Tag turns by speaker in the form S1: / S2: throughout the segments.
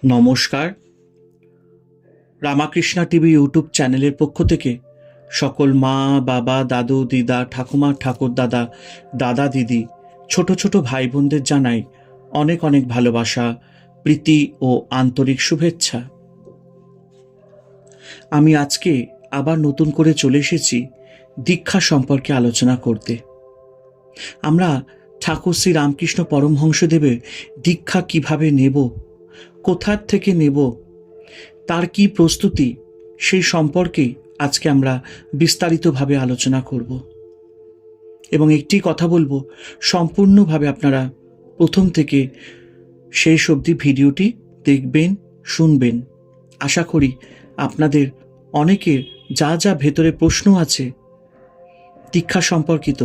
S1: নমস্কার। Ramakrishna TV YouTube চ্যানেলের পক্ষ থেকে সকল মা, বাবা, দাদু, দিদা, ঠাকুমা, ঠাকুরদাদা, দাদা, দিদি, ছোট ছোট ভাই বোনদের জানাই অনেক অনেক ভালোবাসা, প্রীতি ও আন্তরিক শুভেচ্ছা। আমি আজকে আবার নতুন করে চলে এসেছি দীক্ষা সম্পর্কে আলোচনা করতে। আমরা ঠাকুর শ্রী রামকৃষ্ণ পরমহংসদেবের দীক্ষা কিভাবে নেব, কোথার থেকে নেব, তার কি প্রস্তুতি, সেই সম্পর্কে আজকে আমরা বিস্তারিতভাবে আলোচনা করব এবং একটি কথা বলবো, সম্পূর্ণভাবে আপনারা প্রথম থেকে শেষ অবধি ভিডিওটি দেখবেন, শুনবেন। আশা করি আপনাদের অনেকের যা যা ভেতরে প্রশ্ন আছে দীক্ষা সম্পর্কিত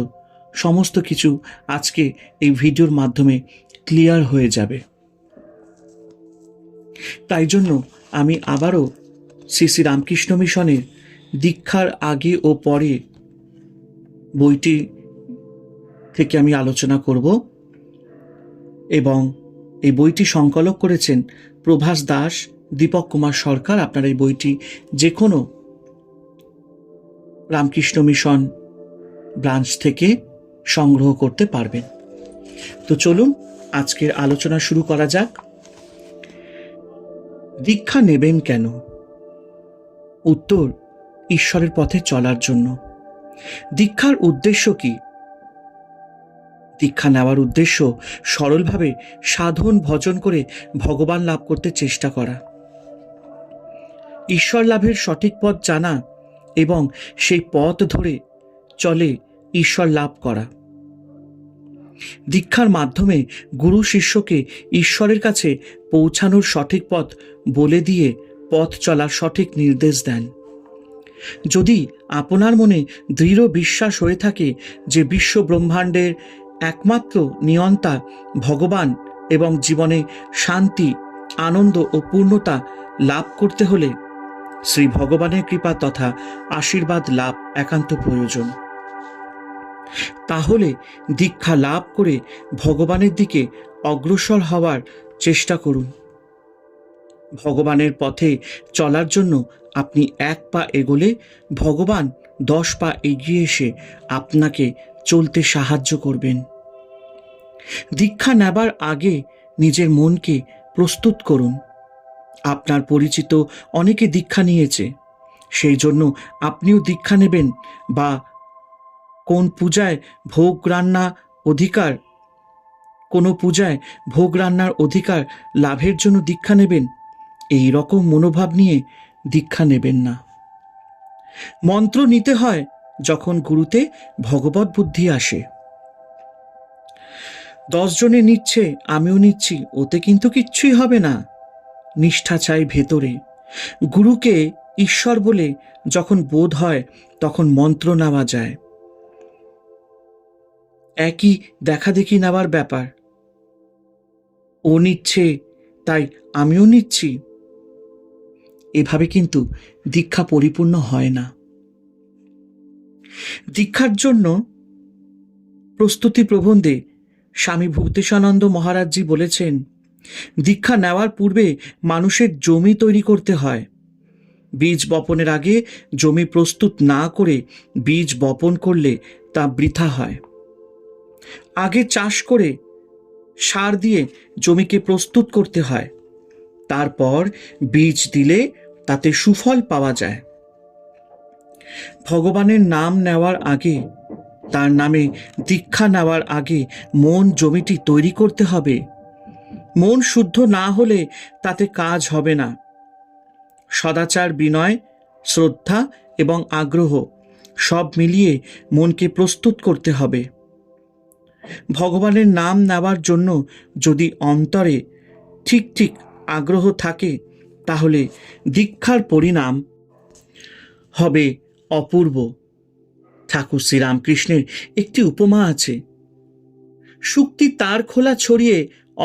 S1: সমস্ত কিছু আজকে এই ভিডিওর মাধ্যমে ক্লিয়ার হয়ে যাবে। তাই জন্য আমি আবারও শ্রী শ্রী রামকৃষ্ণ মিশনের দীক্ষার আগে ও পরে বইটি থেকে আমি আলোচনা করব এবং এই বইটি সংকলক করেছেন প্রভাস দাস, দীপক কুমার সরকার। আপনারা এই বইটি যে কোনো রামকৃষ্ণ মিশন ব্রাঞ্চ থেকে সংগ্রহ করতে পারবেন। তো চলুন আজকের আলোচনা শুরু করা যাক। দীক্ষা নেবেন কেন? উত্তর, ঈশ্বরের পথে চলার জন্য। দীক্ষার উদ্দেশ্য কি? দীক্ষা নেওয়ার উদ্দেশ্য সরলভাবে সাধন ভজন করে ভগবান লাভ করতে চেষ্টা করা, ঈশ্বর লাভের সঠিক পথ জানা এবং সেই পথ ধরে চলে ঈশ্বর লাভ করা। দীক্ষার মাধ্যমে গুরু শিষ্যকে ঈশ্বরের কাছে পৌঁছানোর সঠিক পথ বলে দিয়ে পথ চলার সঠিক নির্দেশ দেন। যদি আপনার মনে দৃঢ় বিশ্বাস হয়ে থাকে যে বিশ্ব ব্রহ্মাণ্ডের একমাত্র নিয়ন্তা ভগবান এবং জীবনে শান্তি, আনন্দ ও পূর্ণতা লাভ করতে হলে শ্রী ভগবানের কৃপা তথা আশীর্বাদ লাভ একান্ত প্রয়োজন, তাহলে দীক্ষা লাভ করে ভগবানের দিকে অগ্রসর হওয়ার চেষ্টা করুন। ভগবানের পথে চলার জন্য আপনি এক পা এগোলে ভগবান 10 পা এগিয়ে এসে আপনাকে চলতে সাহায্য করবেন। দীক্ষা নেবার আগে নিজের মনকে প্রস্তুত করুন। আপনার পরিচিত অনেকে দীক্ষা নিয়েছে, সেই জন্য আপনিও দীক্ষা নেবেন, বা কোন পূজায় ভোগ রান্না অধিকার কোনো পূজায় ভোগ রান্নার অধিকার লাভের জন্য দীক্ষা নেবেন, এই রকম মনোভাব নিয়ে দীক্ষা নেবেন না। মন্ত্র নিতে হয় যখন গুরুতে ভগবত বুদ্ধি আসে। 10 জনে নিচ্ছে, আমিও নিচ্ছি, ওতে কিন্তু কিচ্ছুই হবে না। নিষ্ঠা চাই ভেতরে। গুরুকে ঈশ্বর বলে যখন বোধ হয় তখন মন্ত্র নেওয়া যায়। একই দেখা দেখি নেওয়ার ব্যাপার। ও নিচ্ছে তাই আমিও নিচ্ছি, এভাবে কিন্তু দীক্ষা পরিপূর্ণ হয় না। দীক্ষার জন্য প্রস্তুতি প্রবন্ধে স্বামী ভূতেশানন্দ মহারাজজি বলেছেন, দীক্ষা নেওয়ার পূর্বে মানুষের জমি তৈরি করতে হয়। বীজ বপনের আগে জমি প্রস্তুত না করে বীজ বপন করলে তা বৃথা হয়। আগে চাষ করে সার দিয়ে জমিকে প্রস্তুত করতে হয়, তারপর বীজ দিলে তাতে সুফল পাওয়া যায়। ভগবানের নাম নেওয়ার আগে, তার নামে দীক্ষা নেওয়ার আগে মন জমিটি তৈরি করতে হবে। মন শুদ্ধ না হলে তাতে কাজ হবে না। সদাচার, বিনয়, শ্রদ্ধা এবং আগ্রহ সব মিলিয়ে মনকে প্রস্তুত করতে হবে। ভগবানের নাম নেওয়ার জন্য যদি অন্তরে ঠিক ঠিক আগ্রহ থাকে, তাহলে দীক্ষার পরিণাম হবে অপূর্ব। ঠাকুর শ্রী রামকৃষ্ণের একটি উপমা আছে, শুকতি তার খোলা ছড়িয়ে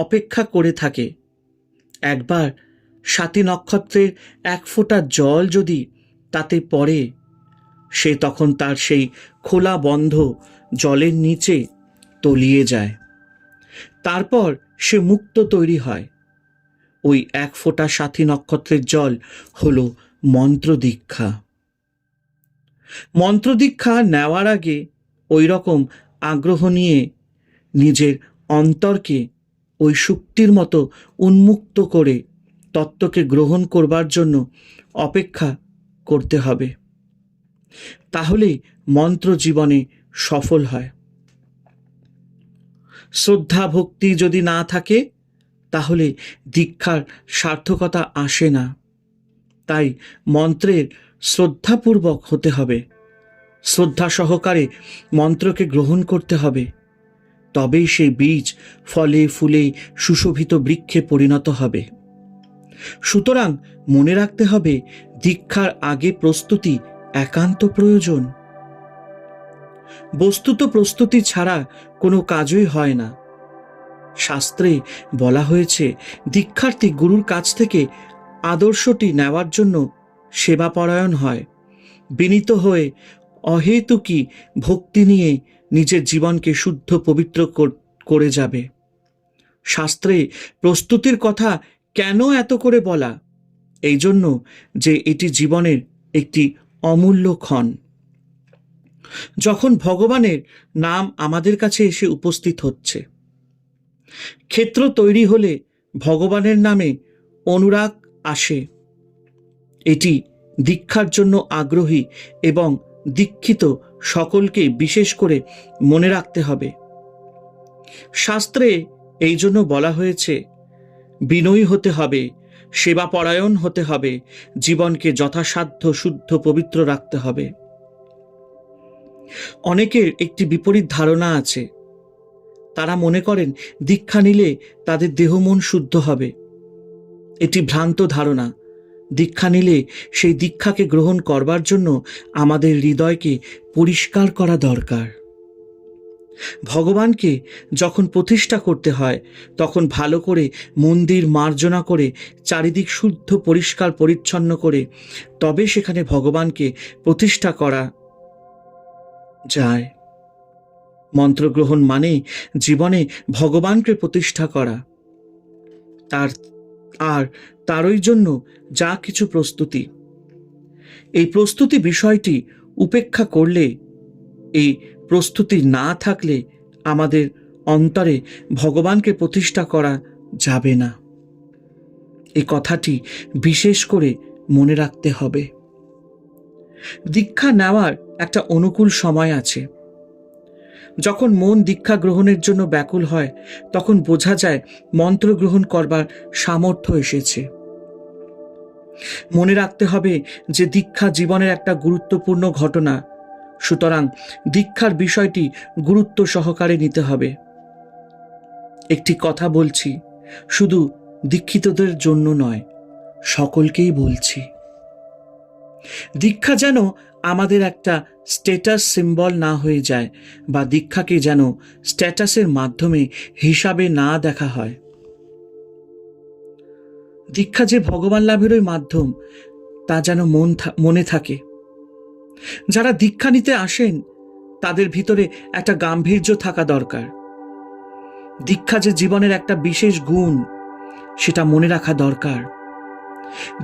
S1: অপেক্ষা করে থাকে। একবার স্বাতী নক্ষত্রের 1 ফোঁটা জল যদি তাতে পড়ে, সে তখন তার সেই খোলা বন্ধ জলের নিচে তলিয়ে যায়। তারপর সে মুক্ত তৈরি হয়। ওই 1 ফোঁটা সাথী নক্ষত্রের জল হলো মন্ত্র দীক্ষা। মন্ত্র দীক্ষা নেওয়ার আগে ওই রকম আগ্রহ নিয়ে নিজের অন্তরকে ওই শক্তির মতো উন্মুক্ত করে তত্ত্বকে গ্রহণ করবার জন্য অপেক্ষা করতে হবে। তাহলেই মন্ত্র জীবনে সফল হয়। শ্রদ্ধা ভক্তি যদি না থাকে তাহলে দীক্ষার সার্থকতা আসে না। তাই মন্ত্রের শ্রদ্ধাপূর্বক হতে হবে, শ্রদ্ধা সহকারে মন্ত্রকে গ্রহণ করতে হবে। তবেই সেই বীজ ফলে ফুলে সুশোভিত বৃক্ষে পরিণত হবে। সুতরাং মনে রাখতে হবে, দীক্ষার আগে প্রস্তুতি একান্ত প্রয়োজন। বস্তুত প্রস্তুতি ছাড়া কোনো কাজই হয় না। শাস্ত্রে বলা হয়েছে, দীক্ষার্থী গুরুর কাছ থেকে আদর্শটি নেওয়ার জন্য সেবাপরায়ণ হয়, বিনীত হয়ে অহেতুকী ভক্তি নিয়ে নিজের জীবনকে শুদ্ধ পবিত্র করে যাবে। শাস্ত্রে প্রস্তুতির কথা কেন এত করে বলা? এই জন্য যে এটি জীবনের একটি অমূল্য ক্ষণ। যখন ভগবানের নাম আমাদের কাছে এসে উপস্থিত হচ্ছে, ক্ষেত্র তৈরি হলে ভগবানের নামে অনুরাগ আসে। এটি দীক্ষার জন্য আগ্রহী এবং দীক্ষিত সকলকে বিশেষ করে মনে রাখতে হবে। শাস্ত্রে এই জন্য বলা হয়েছে, বিনয়ী হতে হবে, সেবাপরায়ণ হতে হবে, জীবনকে যথাসাধ্য শুদ্ধ পবিত্র রাখতে হবে। অনেকের একটি বিপরীত ধারণা আছে। তারা মনে করেন দীক্ষা নিলে তাদের দেহ মন শুদ্ধ হবে। এটি ভ্রান্ত ধারণা। দীক্ষা নিলে সেই দীক্ষাকে গ্রহণ করবার জন্য আমাদের হৃদয়কে পরিষ্কার করা দরকার। ভগবানকে যখন প্রতিষ্ঠা করতে হয় তখন ভালো করে মন্দির মার্জনা করে চারিদিক শুদ্ধ পরিষ্কার পরিচ্ছন্ন করে তবে সেখানে ভগবানকে প্রতিষ্ঠা করা যায়। মন্ত্রগ্রহণ মানে জীবনে ভগবানকে প্রতিষ্ঠা করা। তারই জন্য যা কিছু প্রস্তুতি, এই প্রস্তুতি বিষয়টি উপেক্ষা করলে, এই প্রস্তুতি না থাকলে আমাদের অন্তরে ভগবানকে প্রতিষ্ঠা করা যাবে না। এই কথাটি বিশেষ করে মনে রাখতে হবে। দীক্ষা নেওয়ার একটা অনুকূল সময় আছে। যখন মন দীক্ষা গ্রহণের জন্য ব্যাকুল হয় তখন বোঝা যায় মন্ত্র গ্রহণ করবার সামর্থ্য এসেছে। মনে রাখতে হবে যে দীক্ষা জীবনের একটা গুরুত্বপূর্ণ ঘটনা। সুতরাং দীক্ষার বিষয়টি গুরুত্ব সহকারে নিতে হবে। একটি কথা বলছি, শুধু দীক্ষিতদের জন্য নয়, সকলকেই বলছি। দীক্ষা যেন আমাদের একটা স্ট্যাটাস সিম্বল না হয়ে যায়, বা দীক্ষাকে যেন স্ট্যাটাসের মাধ্যমে হিসাবে না দেখা হয়। দীক্ষা যে ভগবান লাভেরই মাধ্যম তা যেন মনে থাকে। যারা দীক্ষা নিতে আসেন তাদের ভিতরে একটা গাম্ভীর্য থাকা দরকার। দীক্ষা যে জীবনের একটা বিশেষ গুণ সেটা মনে রাখা দরকার।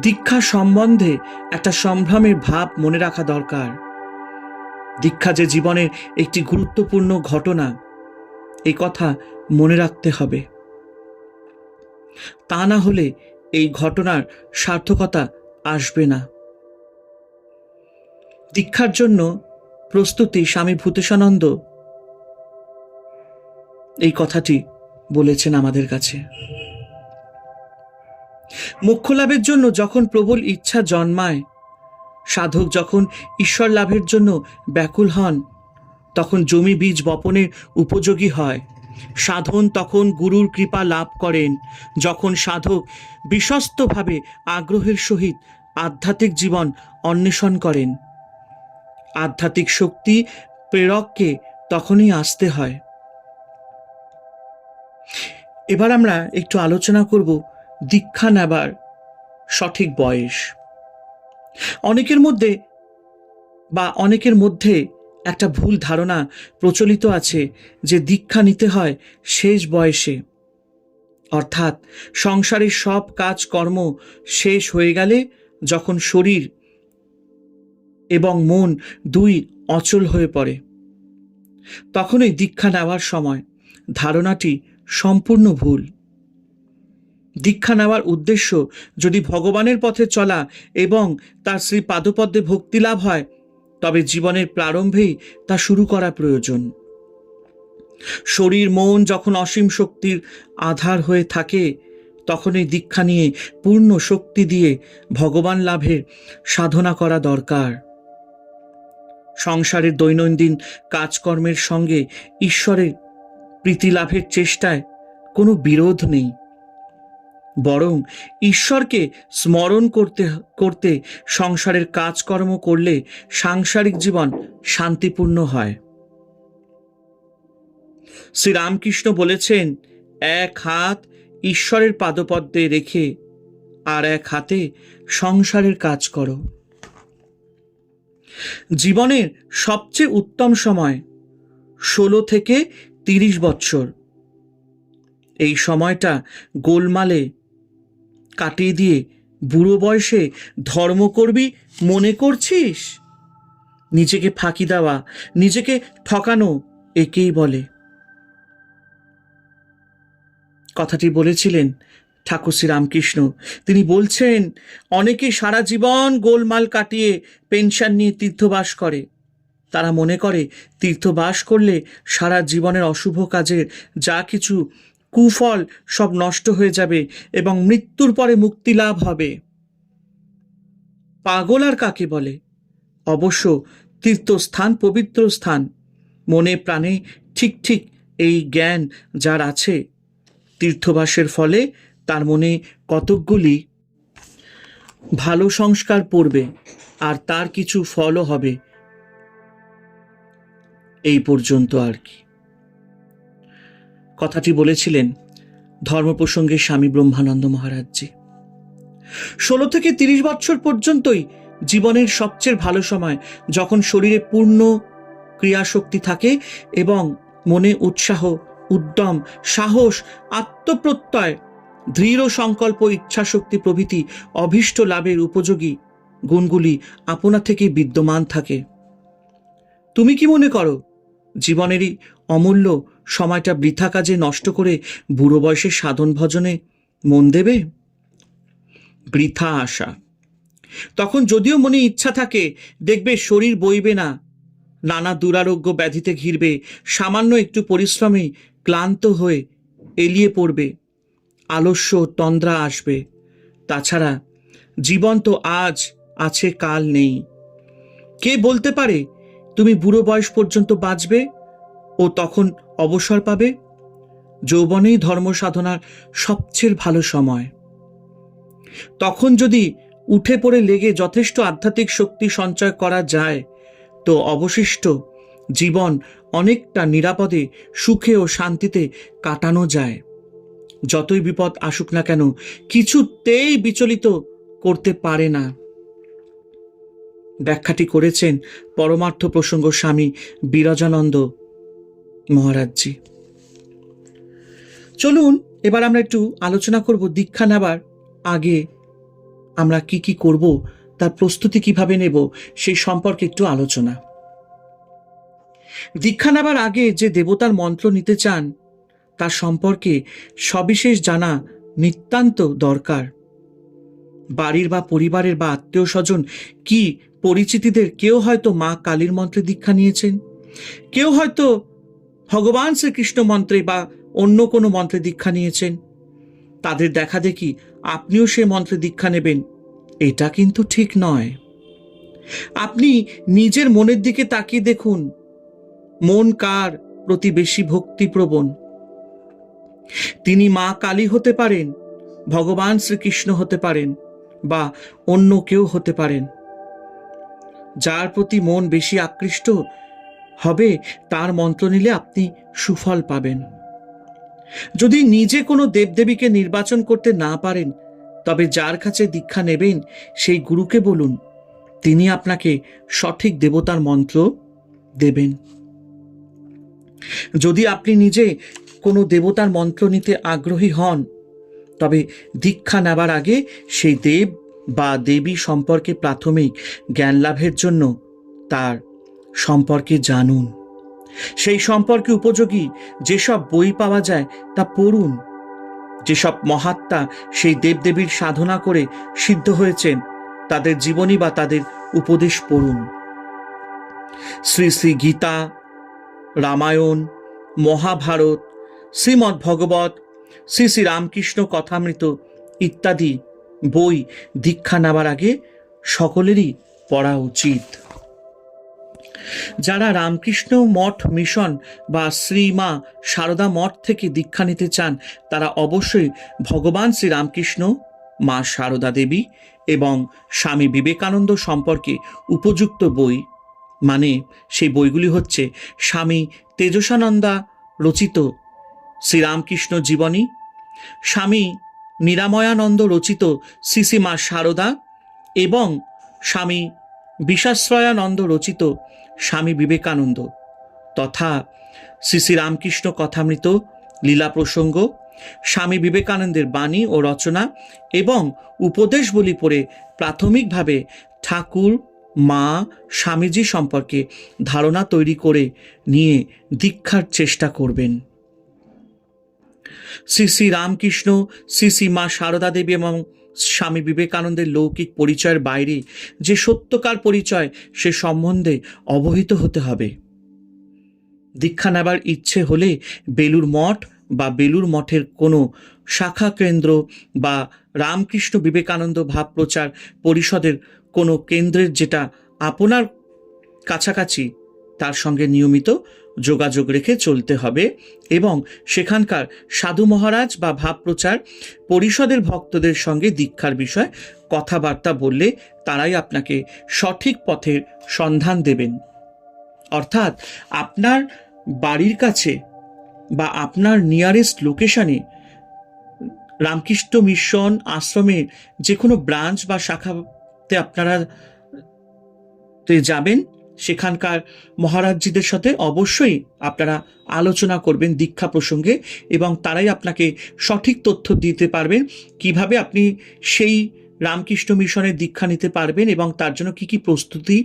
S1: দীক্ষা সম্বন্ধে একটা সম্ভ্রমের ভাব মনে রাখা দরকার। দীক্ষা যে জীবনের একটি গুরুত্বপূর্ণ ঘটনা, এই কথা মনে রাখতে হবে। তা না হলে এই ঘটনার সার্থকতা আসবে না। দীক্ষার জন্য প্রস্তুতি স্বামী ভূতেশানন্দ এই কথাটি বলেছেন আমাদের কাছে। মোক্ষ লাভের জন্য যখন প্রবল ইচ্ছা জন্মায়, সাধক যখন ঈশ্বর লাভের জন্য ব্যাকুল হন, তখন জমি বীজ বপনের উপযোগী হয়। সাধন তখন গুরুর কৃপা লাভ করেন। যখন সাধক বিশ্বস্তভাবে আগ্রহের সহিত আধ্যাত্মিক জীবন অন্বেষণ করেন, আধ্যাত্মিক শক্তি প্রেরককে তখনই আসতে হয়। এবার আমরা একটু আলোচনা করব দীক্ষা নেবার সঠিক বয়স। অনেকের মধ্যে একটা ভুল ধারণা প্রচলিত আছে যে দীক্ষা নিতে হয় শেষ বয়সে। অর্থাৎ সংসারের সব কাজকর্ম শেষ হয়ে গেলে যখন শরীর এবং মন দুই অচল হয়ে পড়ে, তখনই দীক্ষা নেওয়ার সময়। ধারণাটি সম্পূর্ণ ভুল। দীক্ষা নেওয়ার উদ্দেশ্য যদি ভগবানের পথে চলা এবং তার শ্রী পাদপদ্মে ভক্তি লাভ হয়, তবে জীবনের প্রারম্ভেই তা শুরু করা প্রয়োজন। শরীর মন যখন অসীম শক্তির আধার হয়ে থাকে, তখন এই দীক্ষা নিয়ে পূর্ণ শক্তি দিয়ে ভগবান লাভের সাধনা করা দরকার। সংসারের দৈনন্দিন কাজকর্মের সঙ্গে ঈশ্বরের প্রীতি লাভের চেষ্টায় কোনো বিরোধ নেই, বরং ঈশ্বরকে স্মরণ করতে করতে সংসারের কাজকর্ম করলে সাংসারিক জীবন শান্তিপূর্ণ হয়। শ্রীরামকৃষ্ণ বলেছেন, এক হাত ঈশ্বরের পাদপদ্মে রেখে আর এক হাতে সংসারের কাজ করো। জীবনের সবচেয়ে উত্তম সময় 16 থেকে 30 বৎসর। এই সময়টা গোলমালে কাটিয়ে দিয়ে বুড়ো বয়সে ধর্ম করবি মনে করছিস? নিজেকে ফাঁকি দেওয়া, নিজেকে ঠকানো, একেই বলে। কথাটি বলেছিলেন ঠাকুর শ্রীরামকৃষ্ণ। তিনি বলছেন, অনেকে সারা জীবন গোলমাল কাটিয়ে পেনশন নিয়ে তীর্থবাস করে। তারা মনে করে তীর্থবাস করলে সারা জীবনের অশুভ কাজের যা কিছু কুফল সব নষ্ট হয়ে যাবে এবং মৃত্যুর পরে মুক্তি লাভ হবে। পাগল আর কাকে বলে? অবশ্য তীর্থস্থান পবিত্র স্থান। মনে প্রাণে ঠিক ঠিক এই জ্ঞান যার আছে, তীর্থবাসের ফলে তার মনে কতকগুলি ভালো সংস্কার পড়বে আর তার কিছু ফলও হবে। এই পর্যন্ত আর কি। কথাটি বলেছিলেন ধর্ম প্রসঙ্গে স্বামী ব্রহ্মানন্দ মহারাজজি। 16 থেকে 30 বছর পর্যন্তই জীবনের সবচেয়ে ভালো সময়, যখন শরীরে পূর্ণ ক্রিয়াশক্তি থাকে এবং মনে উৎসাহ, উদ্যম, সাহস, আত্মপ্রত্যয়, দৃঢ় সংকল্প, ইচ্ছাশক্তি প্রভৃতি অভীষ্ট লাভের উপযোগী গুণগুলি আপনা থেকেই বিদ্যমান থাকে। তুমি কি মনে করো জীবনেরই অমূল্য সময়টা বৃথা কাজে নষ্ট করে বুড়ো বয়সে সাধন ভজনে মন দেবে? বৃথা আশা। তখন যদিও মনে ইচ্ছা থাকে, দেখবে শরীর বইবে না, নানা দুরারোগ্য ব্যাধিতে ঘিরবে, সামান্য একটু পরিশ্রমে ক্লান্ত হয়ে এলিয়ে পড়বে, আলস্য তন্দ্রা আসবে। তাছাড়া জীবন তো আজ আছে, কাল নেই। কে বলতে পারে তুমি বুড়ো বয়স পর্যন্ত বাঁচবে ও তখন অবসর পাবে? যৌবনেই ধর্ম সাধনার সবচেয়ে ভালো সময়। তখন যদি উঠে পড়ে লেগে যথেষ্ট আধ্যাত্মিক শক্তি সঞ্চয় করা যায়, তো অবশিষ্ট জীবন অনেকটা নিরাপদে, সুখে ও শান্তিতে কাটানো যায়। যতই বিপদ আসুক না কেন, কিছুতেই বিচলিত করতে পারে না। ব্যাখ্যাটি করেছেন পরমার্থ প্রসঙ্গ স্বামী বিরজানন্দ মহারাজজি। চলুন এবার আমরা একটু আলোচনা করব দীক্ষা নেবার আগে আমরা কি কি করব, তার প্রস্তুতি কিভাবে নেব, সেই সম্পর্কে একটু আলোচনা। দীক্ষা নেবার আগে যে দেবতার মন্ত্র নিতে চান, তার সম্পর্কে সবিশেষ জানা নিতান্ত দরকার। বাড়ির বা পরিবারের বা আত্মীয় স্বজন কি পরিচিতিদের কেউ হয়তো মা কালীর মন্ত্রে দীক্ষা নিয়েছেন, কেউ হয়তো ভগবান শ্রীকৃষ্ণ মন্ত্রে বা অন্য কোনো মন্ত্রে দীক্ষা নিয়েছেন। তাদের দেখা দেখি আপনিও সে মন্ত্রে দীক্ষা নেবেন, এটা কিন্তু ঠিক নয়। আপনি নিজের মনের দিকে তাকিয়ে দেখুন, মন কার প্রতি বেশি ভক্তিপ্রবণ। তিনি মা কালী হতে পারেন, ভগবান শ্রীকৃষ্ণ হতে পারেন, বা অন্য কেউ হতে পারেন। যার প্রতি মন বেশি আকৃষ্ট হবে তার মন্ত্র নিলে আপনি সুফল পাবেন। যদি নিজে কোনো দেবদেবীকে নির্বাচন করতে না পারেন, তবে যার কাছে দীক্ষা নেবেন সেই গুরুকে বলুন, তিনি আপনাকে সঠিক দেবতার মন্ত্র দেবেন। যদি আপনি নিজে কোনো দেবতার মন্ত্র নিতে আগ্রহী হন, তবে দীক্ষা নেবার আগে সেই দেব বা দেবী সম্পর্কে প্রাথমিক জ্ঞান লাভের জন্য তার সম্পর্কে জানুন। সেই সম্পর্কে উপযোগী যেসব বই পাওয়া যায় তা পড়ুন। যেসব মহাত্মা সেই দেবদেবীর সাধনা করে সিদ্ধ হয়েছেন তাদের জীবনী বা তাদের উপদেশ পড়ুন। শ্রী শ্রী গীতা, রামায়ণ, মহাভারত, শ্রীমদ্ ভগবত, শ্রী শ্রী রামকৃষ্ণ কথামৃত ইত্যাদি বই দীক্ষা নেওয়ার আগে সকলেরই পড়া উচিত। যারা রামকৃষ্ণ মঠ মিশন বা শ্রীমা সারদা মঠ থেকে দীক্ষা নিতে চান তারা অবশ্যই ভগবান শ্রী রামকৃষ্ণ, মা সারদা দেবী এবং স্বামী বিবেকানন্দ সম্পর্কে উপযুক্ত বই, মানে সেই বইগুলি হচ্ছে স্বামী তেজসানন্দা রচিত শ্রীরামকৃষ্ণ জীবনী, স্বামী নিরাময়ানন্দ রচিত শ্রী শ্রী মা সারদা এবং স্বামী বিশ্বাশ্রয়ানন্দ রচিত স্বামী বিবেকানন্দ তথা শ্রী শ্রী রামকৃষ্ণ কথামৃত, লীলা প্রসঙ্গ, স্বামী বিবেকানন্দের বাণী ও রচনা এবং উপদেশবলি পড়ে প্রাথমিকভাবে ঠাকুর, মা, স্বামীজি সম্পর্কে ধারণা তৈরি করে নিয়ে দীক্ষার চেষ্টা করবেন। শ্রী শ্রী রামকৃষ্ণ, শ্রী শ্রী মা সারদা দেবী এবং স্বামী বিবেকানন্দের লৌকিক পরিচয়ের বাইরে যে সত্যকার পরিচয় সে সম্বন্ধে অবহিত হতে হবে। দীক্ষা নেবার ইচ্ছে হলে বেলুর মঠ বা বেলুর মঠের কোনো শাখা কেন্দ্র বা রামকৃষ্ণ বিবেকানন্দ ভাব প্রচার পরিষদের কোনো কেন্দ্রের যেটা আপনার কাছাকাছি তার সঙ্গে নিয়মিত যোগাযোগ রেখে চলতে হবে এবং সেখানকার সাধু মহারাজ বা ভাব প্রচার পরিষদের ভক্তদের সঙ্গে দীক্ষার বিষয় কথাবার্তা বললে তারাই আপনাকে সঠিক পথের সন্ধান দেবেন। অর্থাৎ আপনার বাড়ির কাছে বা আপনার নিয়ারেস্ট লোকেশনে রামকৃষ্ণ মিশন আশ্রমের যে কোনো ব্রাঞ্চ বা শাখাতে আপনারা যাবেন, সেখানকার মহারাজজিদের সাথে অবশ্যই আপনারা আলোচনা করবেন দীক্ষা প্রসঙ্গে এবং তারাই আপনাকে সঠিক তথ্য দিতে পারবেন কিভাবে আপনি সেই রামকৃষ্ণ মিশনের দীক্ষা নিতে পারবেন এবং তার জন্য কি কি প্রস্তুতি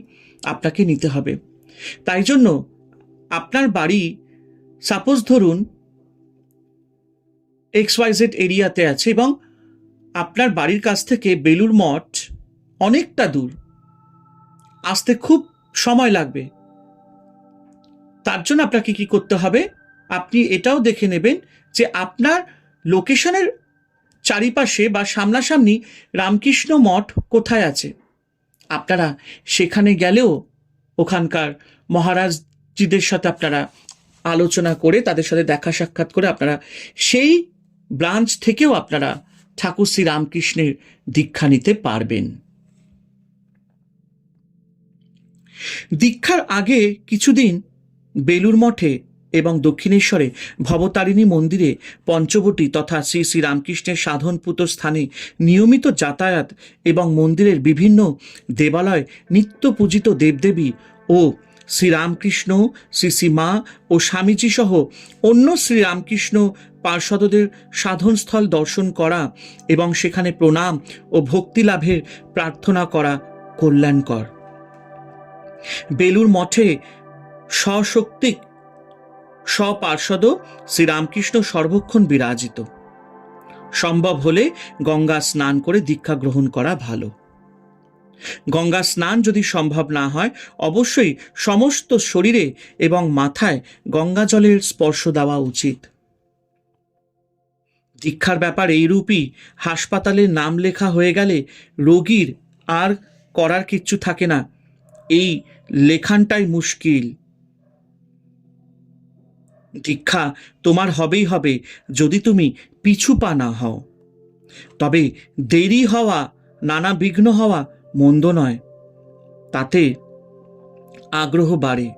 S1: আপনাকে নিতে হবে। তাই জন্য আপনার বাড়ি সাপোজ ধরুন XYZ এরিয়াতে আছে এবং আপনার বাড়ির কাছ থেকে বেলুর মঠ অনেকটা দূর, আসতে খুব সময় লাগবে। তার জন্য আপনাকে কি করতে হবে, আপনি এটাও দেখে নেবেন যে আপনার লোকেশনের চারিপাশে বা সামনাসামনি রামকৃষ্ণ মঠ কোথায় আছে। আপনারা সেখানে গেলেও ওখানকার মহারাজজিদের সাথে আপনারা আলোচনা করে তাদের সাথে দেখা সাক্ষাৎ করে আপনারা সেই ব্রাঞ্চ থেকেও আপনারা ঠাকুর শ্রী রামকৃষ্ণের দীক্ষা নিতে পারবেন। দীক্ষার আগে কিছুদিন বেলুর মঠে এবং দক্ষিণেশ্বরে ভবতারিণী মন্দিরে পঞ্চবটী তথা শ্রী শ্রী রামকৃষ্ণের সাধনপুত স্থানে নিয়মিত যাতায়াত এবং মন্দিরের বিভিন্ন দেবালয় নিত্য পূজিত দেবদেবী ও শ্রীরামকৃষ্ণ, শ্রী শ্রী মা ও স্বামীজি সহ অন্য শ্রীরামকৃষ্ণ পার্ষদদের সাধনস্থল দর্শন করা এবং সেখানে প্রণাম ও ভক্তি লাভের প্রার্থনা করা কল্যাণকর। বেলুর মঠে সশক্তিক স্বপার্ষদ শ্রীরামকৃষ্ণ সর্বক্ষণ বিরাজিত। সম্ভব হলে গঙ্গা স্নান করে দীক্ষা গ্রহণ করা ভালো। গঙ্গা স্নান যদি সম্ভব না হয় অবশ্যই সমস্ত শরীরে এবং মাথায় গঙ্গা জলের স্পর্শ দেওয়া উচিত। দীক্ষার ব্যাপার এইরূপই, হাসপাতালে নাম লেখা হয়ে গেলে রোগীর আর করার কিচ্ছু থাকে না, এই লেখানটাই মুশকিল। দীক্ষা তোমার হবেই হবে যদি তুমি পিছু পা না হও। তবে দেরি হওয়া, নানা বিঘ্ন হওয়া মন্দ নয়, তাতে আগ্রহ বাড়ে।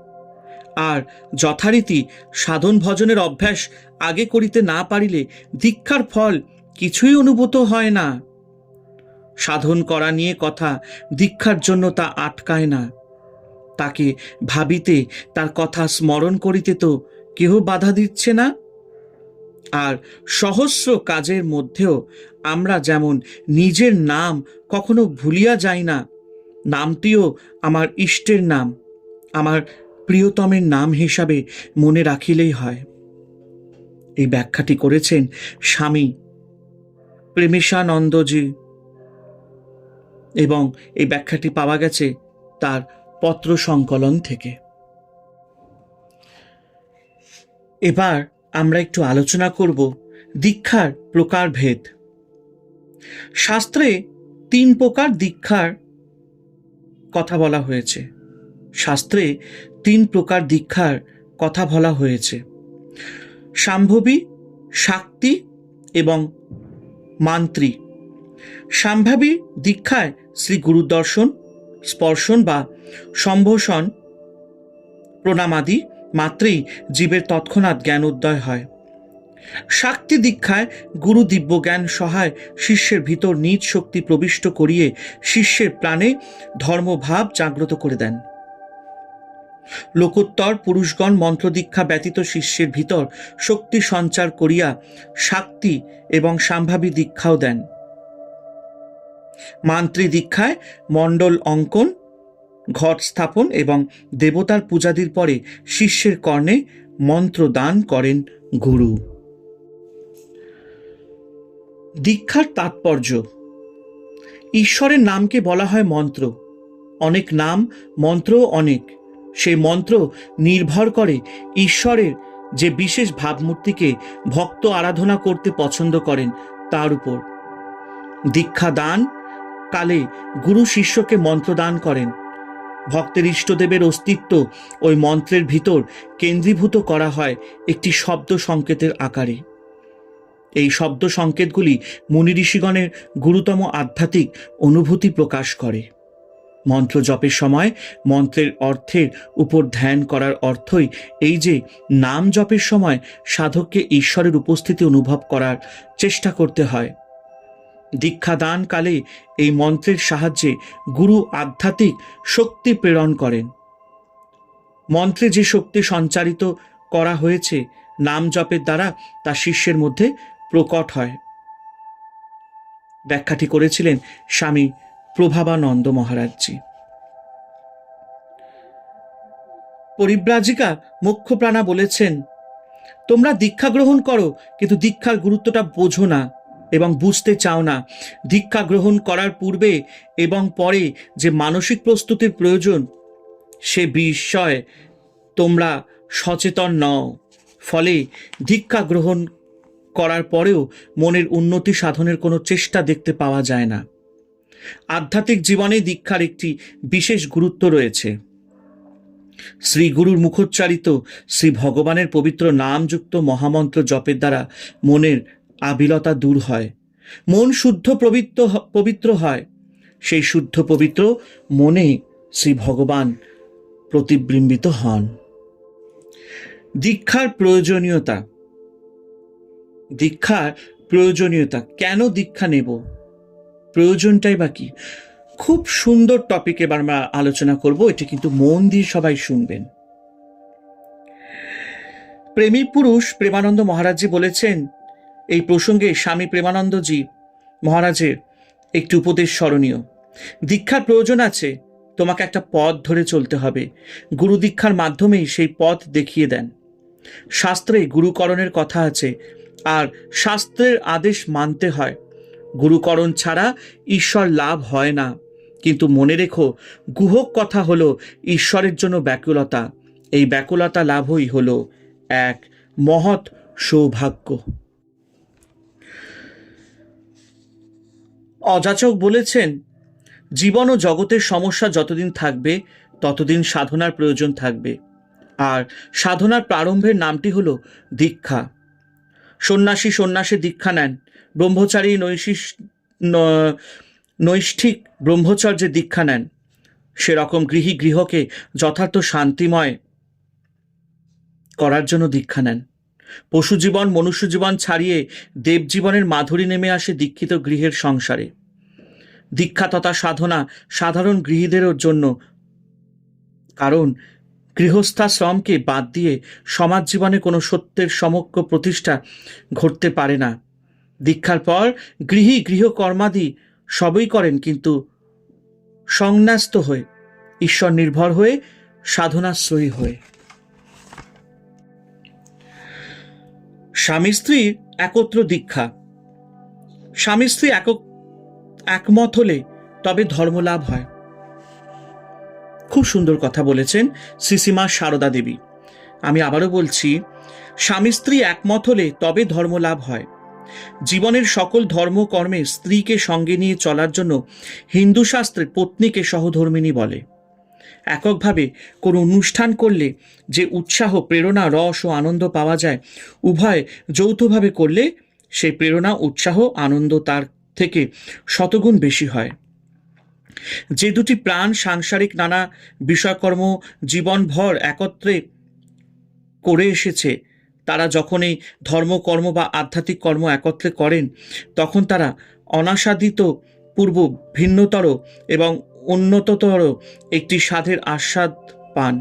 S1: আর যথারীতি সাধন ভজনের অভ্যাস আগে করিতে না পারিলে দীক্ষার ফল কিছুই অনুভূত হয় না। সাধন করা নিয়ে কথা, দীক্ষার জন্য তা আটকায় না। তাকে ভাবিতে, তার কথা স্মরণ করিতে তো কেহ বাধা দিচ্ছে না। আর সহস্র কাজের মধ্যেও আমরা যেমন নিজের নাম কখনো ভুলিয়া যাই না, নামটিও আমার ইষ্টের নাম, আমার প্রিয়তমের নাম হিসাবে মনে রাখিলেই হয়। এই ব্যাখ্যাটি করেছেন স্বামী প্রেমেশানন্দজি, এবং এই ব্যাখ্যাটি পাওয়া গেছে তার পত্র সংকলন থেকে। এবার আমরা একটু আলোচনা করব দীক্ষার প্রকারভেদ। শাস্ত্রে 3 প্রকার দীক্ষার কথা বলা হয়েছে। শাস্ত্রে 3 প্রকার দীক্ষার কথা বলা হয়েছে: শাম্ভবী, শাক্তি এবং মান্ত্রী। শাম্ভবী দীক্ষায় শ্রী গুরুদর্শন, স্পর্শন বা সম্ভাষণ, প্রণামাদি মাত্রেই জীবের তৎক্ষণাৎ জ্ঞান উদয় হয়। শাক্তি দীক্ষায় গুরু দিব্যজ্ঞান সহায় শিষ্যের ভিতর নিজ শক্তি প্রবিষ্ট করিয়ে শিষ্যের প্রাণে ধর্মভাব জাগ্রত করে দেন। লোকোত্তর পুরুষগণ মন্ত্রদীক্ষা ব্যতীত শিষ্যের ভিতর শক্তি সঞ্চার করিয়া শাক্তি এবং শাম্ভাবী দীক্ষাও দেন। মান্ত্রী দীক্ষায় মণ্ডল অঙ্কন, ঘট স্থাপন এবং দেবতার পূজাদির পরে শিষ্যের কর্ণে মন্ত্র দান করেন গুরু। দীক্ষার তাৎপর্য। ঈশ্বরের নামকে বলা হয় মন্ত্র। অনেক নাম, মন্ত্রও অনেক। সেই মন্ত্র নির্ভর করে ঈশ্বরের যে বিশেষ ভাবমূর্তিকে ভক্ত আরাধনা করতে পছন্দ করেন তার উপর। দীক্ষা দান কালে গুরু শিষ্যকে মন্ত্র দান করেন। ভক্তের ইষ্টদেবের অস্তিত্ব ওই মন্ত্রের ভিতর কেন্দ্রীভূত করা হয় একটি শব্দ সংকেতের আকারে। এই শব্দ সংকেতগুলি মুনি ঋষিগণের গুরুতম আধ্যাত্মিক অনুভূতি প্রকাশ করে। মন্ত্র জপের সময় মন্ত্রের অর্থের উপর ধ্যান করার অর্থই এই যে নাম জপের সময় সাধককে ঈশ্বরের উপস্থিতি অনুভব করার চেষ্টা করতে হয়। দীক্ষাদান কালে এই মন্ত্রের সাহায্যে গুরু আধ্যাত্মিক শক্তি প্রেরণ করেন। মন্ত্রে যে শক্তি সঞ্চারিত করা হয়েছে নাম জপের দ্বারা তা শিষ্যের মধ্যে প্রকট হয়। ব্যাখ্যাটি করেছিলেন স্বামী প্রভাবানন্দ মহারাজজি। পরিব্রাজিকা মোক্ষপ্রাণা বলেছেন, তোমরা দীক্ষা গ্রহণ করো কিন্তু দীক্ষার গুরুত্বটা বোঝো না এবং বুঝতে চাও না। দীক্ষা গ্রহণ করার পূর্বে এবং পরে যে মানসিক প্রস্তুতির প্রয়োজন সে বিষয়ে তোমরা সচেতন নও। ফলে দীক্ষা গ্রহণ করার পরেও মনের উন্নতি সাধনের কোনো চেষ্টা দেখতে পাওয়া যায় না। আধ্যাত্মিক জীবনে দীক্ষার একটি বিশেষ গুরুত্ব রয়েছে। শ্রী গুরুর মুখোচ্চারিত শ্রী ভগবানের পবিত্র নামযুক্ত মহামন্ত্র জপের দ্বারা মনের আবিলতা দূর হয়, মন শুদ্ধ পবিত্র হয়। সেই শুদ্ধ পবিত্র মনে শ্রী ভগবান প্রতিবিম্বিত হন। দীক্ষার প্রয়োজনীয়তা। দীক্ষার প্রয়োজনীয়তা, কেন দীক্ষা নেব, প্রয়োজনটাই বা কি? খুব সুন্দর টপিক এবার আমরা আলোচনা করব। এটি কিন্তু মন দিয়ে সবাই শুনবেন। প্রেমী পুরুষ প্রেমানন্দ মহারাজজি বলেছেন, এই প্রসঙ্গে স্বামী প্রেমানন্দজি মহারাজের একটি উপদেশ স্মরণীয়। দীক্ষার প্রয়োজন আছে, তোমাকে একটা পথ ধরে চলতে হবে। গুরু দীক্ষার মাধ্যমেই সেই পথ দেখিয়ে দেন। শাস্ত্রে গুরুকরণের কথা আছে, আর শাস্ত্রের আদেশ মানতে হয়। গুরুকরণ ছাড়া ঈশ্বর লাভ হয় না। কিন্তু মনে রেখো, গুহক কথা হলো ঈশ্বরের জন্য ব্যাকুলতা। এই ব্যাকুলতা লাভই হলো এক মহৎ সৌভাগ্য। অযাচক বলেছেন, জীবন ও জগতের সমস্যা যতদিন থাকবে ততদিন সাধনার প্রয়োজন থাকবে, আর সাধনার প্রারম্ভের নামটি হলো দীক্ষা। সন্ন্যাসী দীক্ষা নেন, ব্রহ্মচারী নৈষ্ঠিক ব্রহ্মচর্যে দীক্ষা নেন। সেরকম গৃহী গৃহকে যথার্থ শান্তিময় করার জন্য দীক্ষা নেন। পশু জীবন মনুষ্য জীবন ছাড়িয়ে দেব জীবনের মাধুরী নেমে আসে দীক্ষিত গৃহের সংসারে। দীক্ষা তথা সাধনা সাধারণ গৃহীদেরও জন্য, কারণ গৃহস্থাশ্রমকে বাদ দিয়ে সমাজ জীবনে কোনো সত্যের সমগ্র প্রতিষ্ঠা ঘটতে পারে না। দীক্ষার পর গৃহকর্মাদি সবই করেন, কিন্তু সংন্যস্ত হয়ে, ঈশ্বর নির্ভর হয়ে, সাধনাশ্রয়ী হয়ে। স্বামী স্ত্রীর একত্র দীক্ষা। স্বামী স্ত্রী একমত হলে তবে ধর্মলাভ হয়। খুব সুন্দর কথা বলেছেন শ্রীশ্রীমা সারদা দেবী। আমি আবারও বলছি, স্বামী স্ত্রী একমত হলে তবে ধর্মলাভ হয়। জীবনের সকল ধর্মকর্মে স্ত্রীকে সঙ্গে নিয়ে চলার জন্য হিন্দু শাস্ত্রে পত্নীকে সহধর্মিণী বলে। এককভাবে কোনো অনুষ্ঠান করলে যে উৎসাহ, প্রেরণা, রস ও আনন্দ পাওয়া যায়, উভয় যৌথভাবে করলে সেই প্রেরণা, উৎসাহ, আনন্দ তার থেকে শতগুণ বেশি হয়। যে দুটি প্রাণ সাংসারিক নানা বিষয়কর্ম জীবনভর একত্রে করে এসেছে, তারা যখন এই ধর্মকর্ম বা আধ্যাত্মিক কর্ম একত্রে করেন, তখন তারা অনাস্বাদিত পূর্ব ভিন্নতর এবং উন্নততর একটি স্বাদের আস্বাদ পান।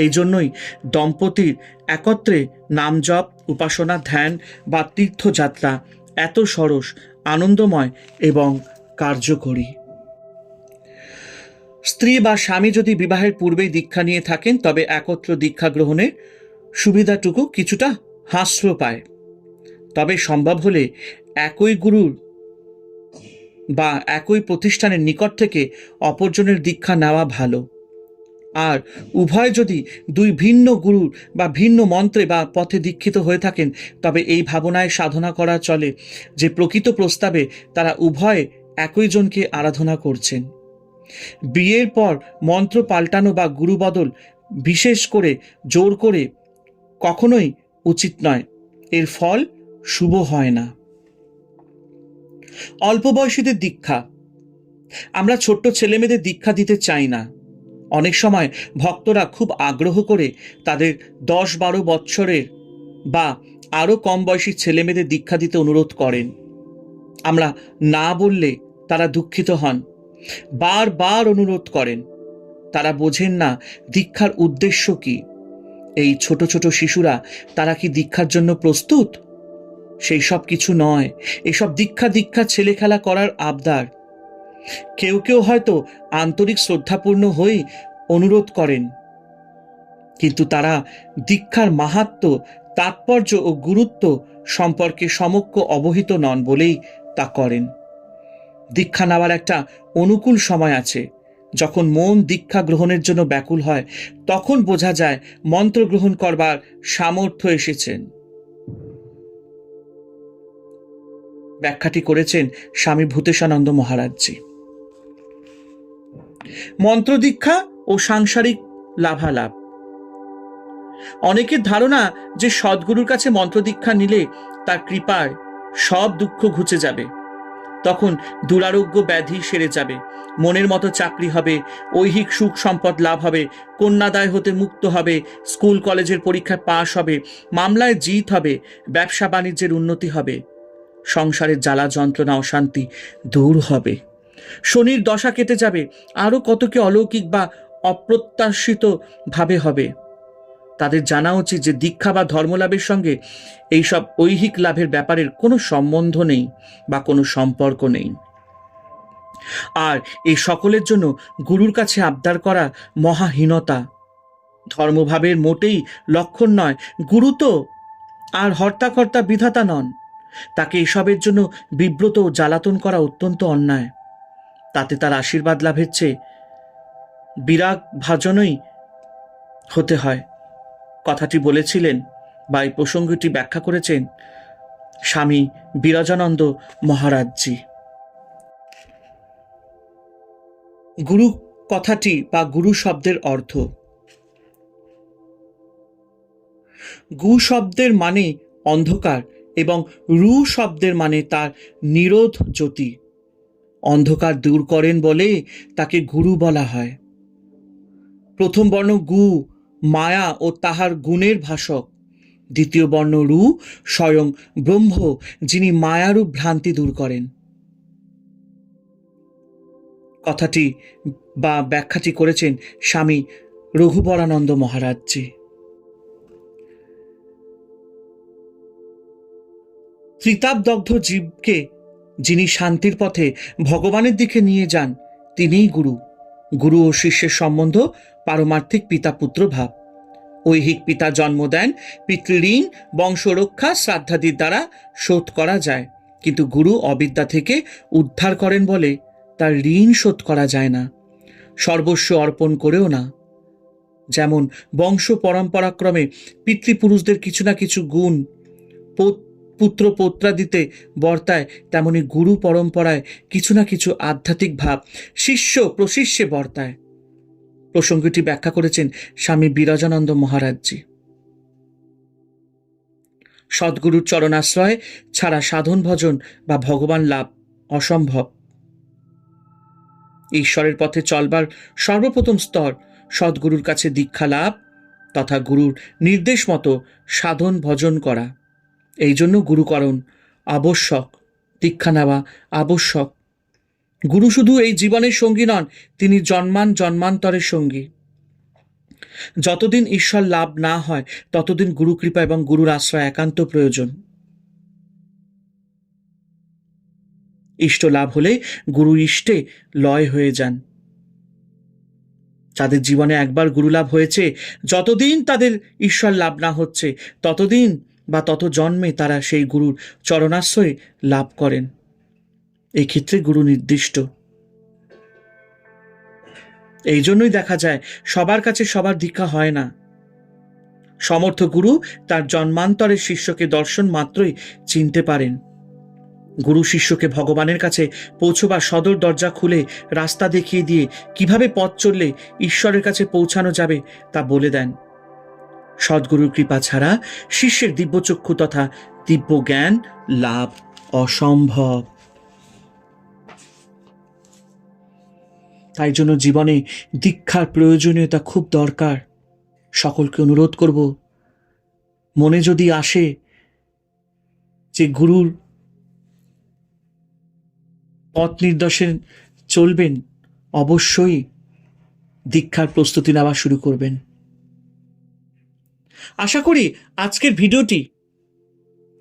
S1: এই জন্যই দম্পতির একত্রে নাম জপ, উপাসনা, ধ্যান বা তীর্থযাত্রা এত সরস, আনন্দময় এবং কার্যকরী। স্ত্রী বা স্বামী যদি বিবাহের পূর্বেই দীক্ষা নিয়ে থাকেন, তবে একত্র দীক্ষা গ্রহণের সুবিধাটুকু কিছুটা হ্রাস পায়। তবে সম্ভব হলে একই গুরুর বা একই প্রতিষ্ঠানের নিকট থেকে অপরজনের দীক্ষা নেওয়া ভালো। আর উভয় যদি দুই ভিন্ন গুরুর বা ভিন্ন মন্ত্রে বা পথে দীক্ষিত হয়ে থাকেন, তবে এই ভাবনায় সাধনা করা চলে যে প্রকৃত প্রস্তাবে তারা উভয়ে একই জনকে আরাধনা করছেন। বিয়ের পর মন্ত্র পাল্টানো বা গুরু বদল বিশেষ করে জোর করে কখনোই উচিত নয়। এর ফল শুভ হয় না। অল্প বয়সীদের দীক্ষা। আমরা ছোট্ট ছেলেমেয়েদের দীক্ষা দিতে চাই না। অনেক সময় ভক্তরা খুব আগ্রহ করে তাদের 10-12 বৎসরের বা আরও কম বয়সী ছেলেমেয়েদের দীক্ষা দিতে অনুরোধ করেন। আমরা না বললে তারা দুঃখিত হন, বারবার অনুরোধ করেন। তারা বোঝেন না দীক্ষার উদ্দেশ্য কি। এই ছোট ছোট শিশুরা, তারা কি দীক্ষার জন্য প্রস্তুত? সেই সব কিছু নয়। এসব দীক্ষা ছেলে খেলা করার আবদার। কেউ কেউ হয়তো আন্তরিক শ্রদ্ধাপূর্ণ হয়ে অনুরোধ করেন, কিন্তু তারা দীক্ষার মাহাত্ম্য, তাৎপর্য ও গুরুত্ব সম্পর্কে সম্যক অবহিত নন বলেই তা করেন। দীক্ষা নেওয়ার একটা অনুকূল সময় আছে। যখন মন দীক্ষা গ্রহণের জন্য ব্যাকুল হয়, তখন বোঝা যায় মন্ত্র গ্রহণ করবার সামর্থ্য এসেছেন। ব্যাখ্যাটি করেছেন স্বামী ভূতেশানন্দ মহারাজজি। মন্ত্র দীক্ষা ও সাংসারিক লাভালাভ। অনেকের ধারণা যে সদ্গুরুর কাছে মন্ত্র দীক্ষা নিলে তার কৃপায় সব দুঃখ ঘুচে যাবে, তখন দুরারোগ্য ব্যাধি সেরে যাবে, মনের মতো চাকরি হবে, ঐহিক সুখ সম্পদ লাভ হবে, কন্যাদায় হতে মুক্ত হবে, স্কুল কলেজের পরীক্ষায় পাশ হবে, মামলায় জিত হবে, ব্যবসা বাণিজ্যের উন্নতি হবে, সংসারের জ্বালা যন্ত্রণা অশান্তি দূর হবে, শনির দশা কেটে যাবে, আরও কত কি অলৌকিক বা অপ্রত্যাশিত ভাবে হবে। তাদের জানা উচিত যে দীক্ষা বা ধর্মলাভের সঙ্গে এইসব ঐহিক লাভের ব্যাপারের কোনো সম্বন্ধ নেই বা কোনো সম্পর্ক নেই। আর এই সকলের জন্য গুরুর কাছে আবদার করা মহাহীনতা। ধর্মভাবের মোটেই লক্ষণ নয়। গুরু তো আর হর্তাকর্তা বিধাতা নন। তাকে এসবের জন্য বিব্রত ও জ্বালাতন করা অত্যন্ত অন্যায়। তাতে তার আশীর্বাদ লাভের চেয়ে বিরাগ ভাজনই হতে হয়। কথাটি বলেছিলেন বা এই প্রসঙ্গটি ব্যাখ্যা করেছেন স্বামী বিরজানন্দ মহারাজজি। গুরু কথাটি বা গুরু শব্দের অর্থ। গু শব্দের মানে অন্ধকার এবং রু শব্দের মানে তার নিরোধ জ্যোতি। অন্ধকার দূর করেন বলে তাকে গুরু বলা হয়। প্রথম বর্ণ গু মায়া ও তাহার গুণের ভাষক। দ্বিতীয় বর্ণ রু স্বয়ং ব্রহ্ম, যিনি মায়ারূপ ভ্রান্তি দূর করেন। কথাটি বা ব্যাখ্যাটি করেছেন স্বামী রঘুবরানন্দ মহারাজজি। ত্রিতাপদগ্ধ জীবকে যিনি শান্তির পথে ভগবানের দিকে নিয়ে যান, তিনিই গুরু। গুরু ও শিষ্যের সম্বন্ধ পারমার্থিক পিতা পুত্র ভাব। ঐহিক পিতা জন্ম দেন, পিতৃঋণ বংশরক্ষা শ্রাদ্ধাদির দ্বারা শোধ করা যায়, কিন্তু গুরু অবিদ্যা থেকে উদ্ধার করেন বলে তার ঋণ শোধ করা যায় না, সর্বস্ব অর্পণ করেও না। যেমন বংশ পরম্পরাক্রমে পিতৃপুরুষদের কিছু না কিছু গুণ পুত্র পৌত্রাদিতে বর্তায়, তেমনি গুরু পরম্পরায় কিছু না কিছু আধ্যাত্মিক ভাব শিষ্য প্রশিষ্যে বর্তায়। প্রসঙ্গটি ব্যাখ্যা করেছেন স্বামী বিরজানন্দ মহারাজজি। সদ্গুরুর চরণাশ্রয় ছাড়া সাধন ভজন বা ভগবান লাভ অসম্ভব। ঈশ্বরের পথে চলবার সর্বপ্রথম স্তর সদ্গুরুর কাছে দীক্ষা লাভ তথা গুরুর নির্দেশ মতো সাধন ভজন করা। এই জন্য গুরুকরণ আবশ্যক, দীক্ষা নেওয়া আবশ্যক। গুরু শুধু এই জীবনের সঙ্গী নন, তিনি জন্মান্তরের সঙ্গী। যতদিন ঈশ্বর লাভ না হয় ততদিন গুরু কৃপা এবং গুরুর আশ্রয় একান্ত প্রয়োজন। ইষ্ট লাভ হলে গুরু ইষ্টে লয় হয়ে যান। যাদের জীবনে একবার গুরু লাভ হয়েছে, যতদিন তাদের ঈশ্বর লাভ না হচ্ছে ততদিন বা তত জন্মে তারা সেই গুরুর চরণাশ্রয় লাভ করেন। এই ক্ষেত্রে গুরু নির্দিষ্ট। এই জন্যই দেখা যায় সবার কাছে সবার দীক্ষা হয় না। সমর্থ গুরু তার জন্মান্তরের শিষ্যকে দর্শন মাত্রই চিনতে পারেন। গুরু শিষ্যকে ভগবানের কাছে পৌঁছবার সদর দরজা খুলে রাস্তা দেখিয়ে দিয়ে কিভাবে পথ চললে ঈশ্বরের কাছে পৌঁছানো যাবে তা বলে দেন। সদ্গুরুর কৃপা ছাড়া শিষ্যের দিব্যচক্ষু তথা দিব্য জ্ঞান লাভ অসম্ভব। তাই জন্য জীবনে দীক্ষার প্রয়োজনীয়তা খুব দরকার। সকলকে অনুরোধ করব, মনে যদি আসে যে গুরুর পথ নির্দেশে চলবেন, অবশ্যই দীক্ষার প্রস্তুতি নেওয়া শুরু করবেন। আশা করি আজকের ভিডিওটি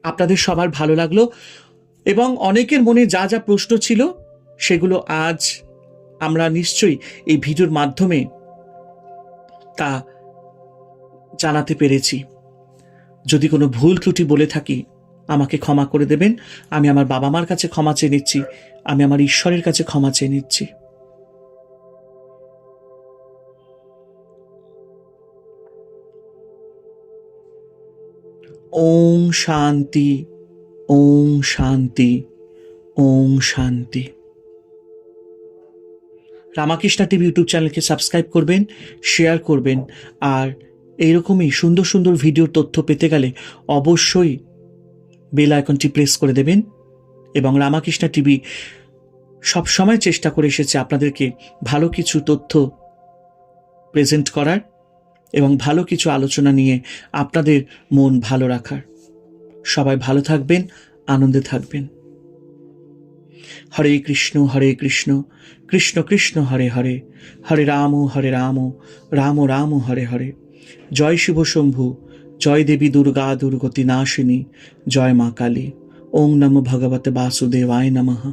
S1: আপনাদের সবার ভালো লাগলো এবং অনেকের মনে যা যা প্রশ্ন ছিল সেগুলো আজ আমরা নিশ্চয়ই এই ভিডিওর মাধ্যমে তা জানাতে পেরেছি। যদি কোনো ভুল ত্রুটি বলে থাকি আমাকে ক্ষমা করে দেবেন। আমি আমার বাবা মার কাছে ক্ষমা চেয়ে নিচ্ছি, আমি আমার ঈশ্বরের কাছে ক্ষমা চেয়ে নিচ্ছি। ওম শান্তি, ওম শান্তি, ওম শান্তি। রামাকৃষ্ণ টিভি ইউটিউব চ্যানেলকে সাবস্ক্রাইব করবেন, শেয়ার করবেন, আর এইরকমই সুন্দর সুন্দর ভিডিওর তথ্য পেতে গেলে অবশ্যই বেল আইকনটি প্রেস করে দেবেন। এবং রামাকৃষ্ণ টিভি সবসময় চেষ্টা করে এসেছে আপনাদেরকে ভালো কিছু তথ্য প্রেজেন্ট করার এবং ভালো কিছু আলোচনা নিয়ে আপনাদের মন ভালো রাখার। সবাই ভালো থাকবেন, আনন্দে থাকবেন। হরে কৃষ্ণ কৃষ্ণ কৃষ্ণ হরে হরে, হরে রাম রাম রাম হরে হরে। জয় শিব শম্ভু, জয় দেবী দুর্গা দুর্গতি নাশিনী, জয় মা কালী। ওং নমো ভগবতে বাসুদেবায় নমঃ।